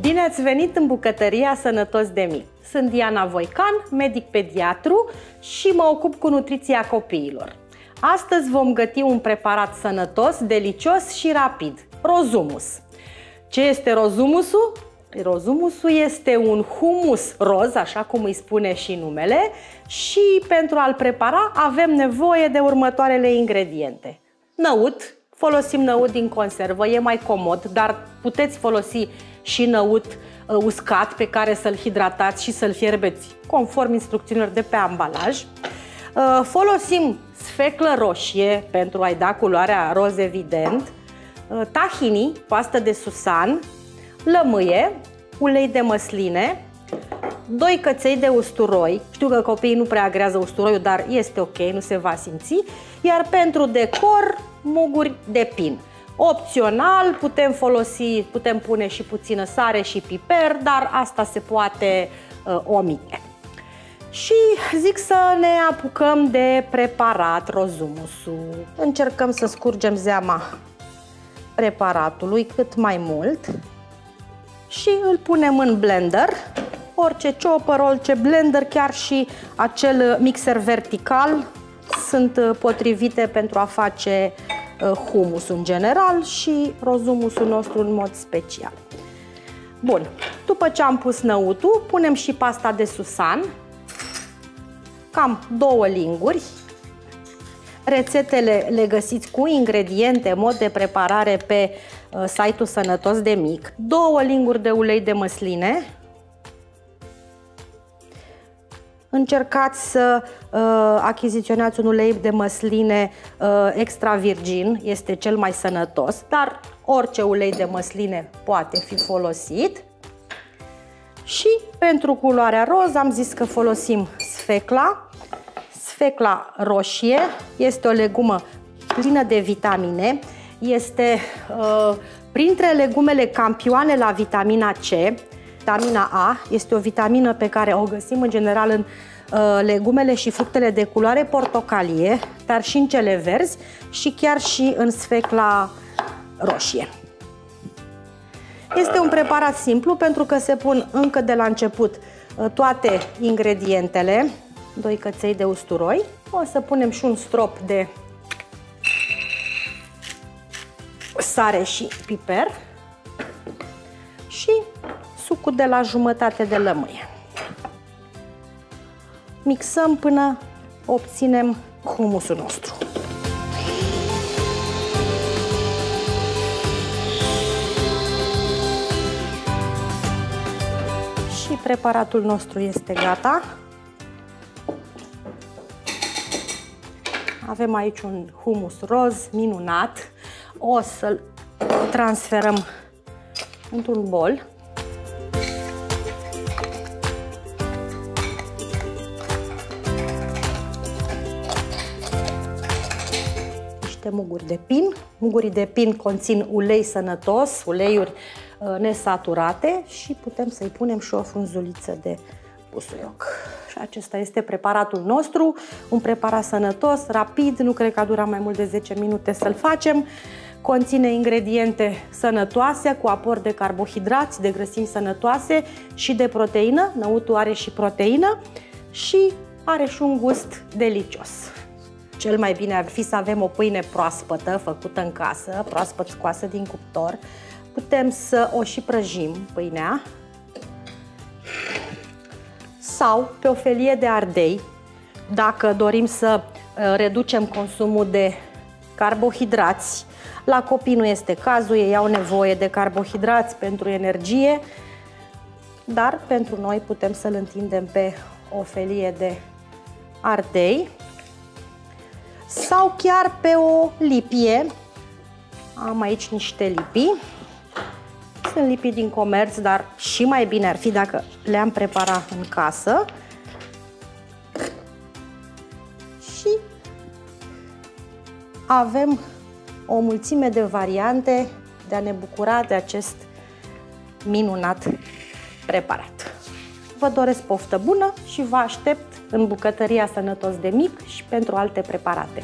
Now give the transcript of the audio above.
Bine ați venit în bucătăria Sănătos de Mic. Sunt Diana Voican, medic pediatru și mă ocup cu nutriția copiilor. Astăzi vom găti un preparat sănătos, delicios și rapid, rozumus. Ce este rozumusul? Rozumusul este un humus roz, așa cum îi spune și numele, și pentru a-l prepara avem nevoie de următoarele ingrediente. Năut, folosim năut din conservă, e mai comod, dar puteți folosi și năut uscat pe care să-l hidratați și să-l fierbeți conform instrucțiunilor de pe ambalaj. Folosim sfeclă roșie pentru a-i da culoarea roz evident, tahini, pastă de susan, lămâie, ulei de măsline, 2 căței de usturoi. Știu că copiii nu prea agrează usturoiul, dar este ok, nu se va simți. Iar pentru decor, muguri de pin. Opțional, putem pune și puțină sare și piper, dar asta se poate omite. Și zic să ne apucăm de preparat rozumusul. Încercăm să scurgem zeama preparatului cât mai mult și îl punem în blender. Orice chopper, orice blender, chiar și acel mixer vertical sunt potrivite pentru a face humusul în general și rozumusul nostru în mod special. Bun, după ce am pus năutul, punem și pasta de susan, cam 2 linguri. Rețetele le găsiți cu ingrediente, mod de preparare pe site-ul Sănătos de Mic. 2 linguri de ulei de măsline. Încercați să achiziționați un ulei de măsline extra virgin, este cel mai sănătos, dar orice ulei de măsline poate fi folosit. Și pentru culoarea roz am zis că folosim sfecla. Sfecla roșie este o legumă plină de vitamine, este printre legumele campioane la vitamina C. Vitamina A este o vitamină pe care o găsim în general în legumele și fructele de culoare portocalie, dar și în cele verzi și chiar și în sfecla roșie. Este un preparat simplu pentru că se pun încă de la început toate ingredientele, 2 căței de usturoi, o să punem și un strop de sare și piper și sucul de la jumătate de lămâie. Mixăm până obținem humusul nostru. Și preparatul nostru este gata. Avem aici un humus roz minunat. O să-l transferăm într-un bol. Muguri de pin. Mugurii de pin conțin ulei sănătos, uleiuri nesaturate și putem să-i punem și o frunzuliță de busuioc. Și acesta este preparatul nostru, un preparat sănătos, rapid, nu cred că a durat mai mult de 10 minute să-l facem. Conține ingrediente sănătoase cu aport de carbohidrați, de grăsimi sănătoase și de proteină. Năutul are și proteină și are și un gust delicios. Cel mai bine ar fi să avem o pâine proaspătă, făcută în casă, proaspăt scoasă din cuptor. Putem să o și prăjim, pâinea, sau pe o felie de ardei, dacă dorim să reducem consumul de carbohidrați. La copii nu este cazul, ei au nevoie de carbohidrați pentru energie, dar pentru noi putem să-l întindem pe o felie de ardei sau chiar pe o lipie. Am aici niște lipii. Sunt lipii din comerț, dar și mai bine ar fi dacă le-am preparat în casă. Și avem o mulțime de variante de a ne bucura de acest minunat preparat. Vă doresc poftă bună și vă aștept în bucătăria Sănătos de Mic și pentru alte preparate.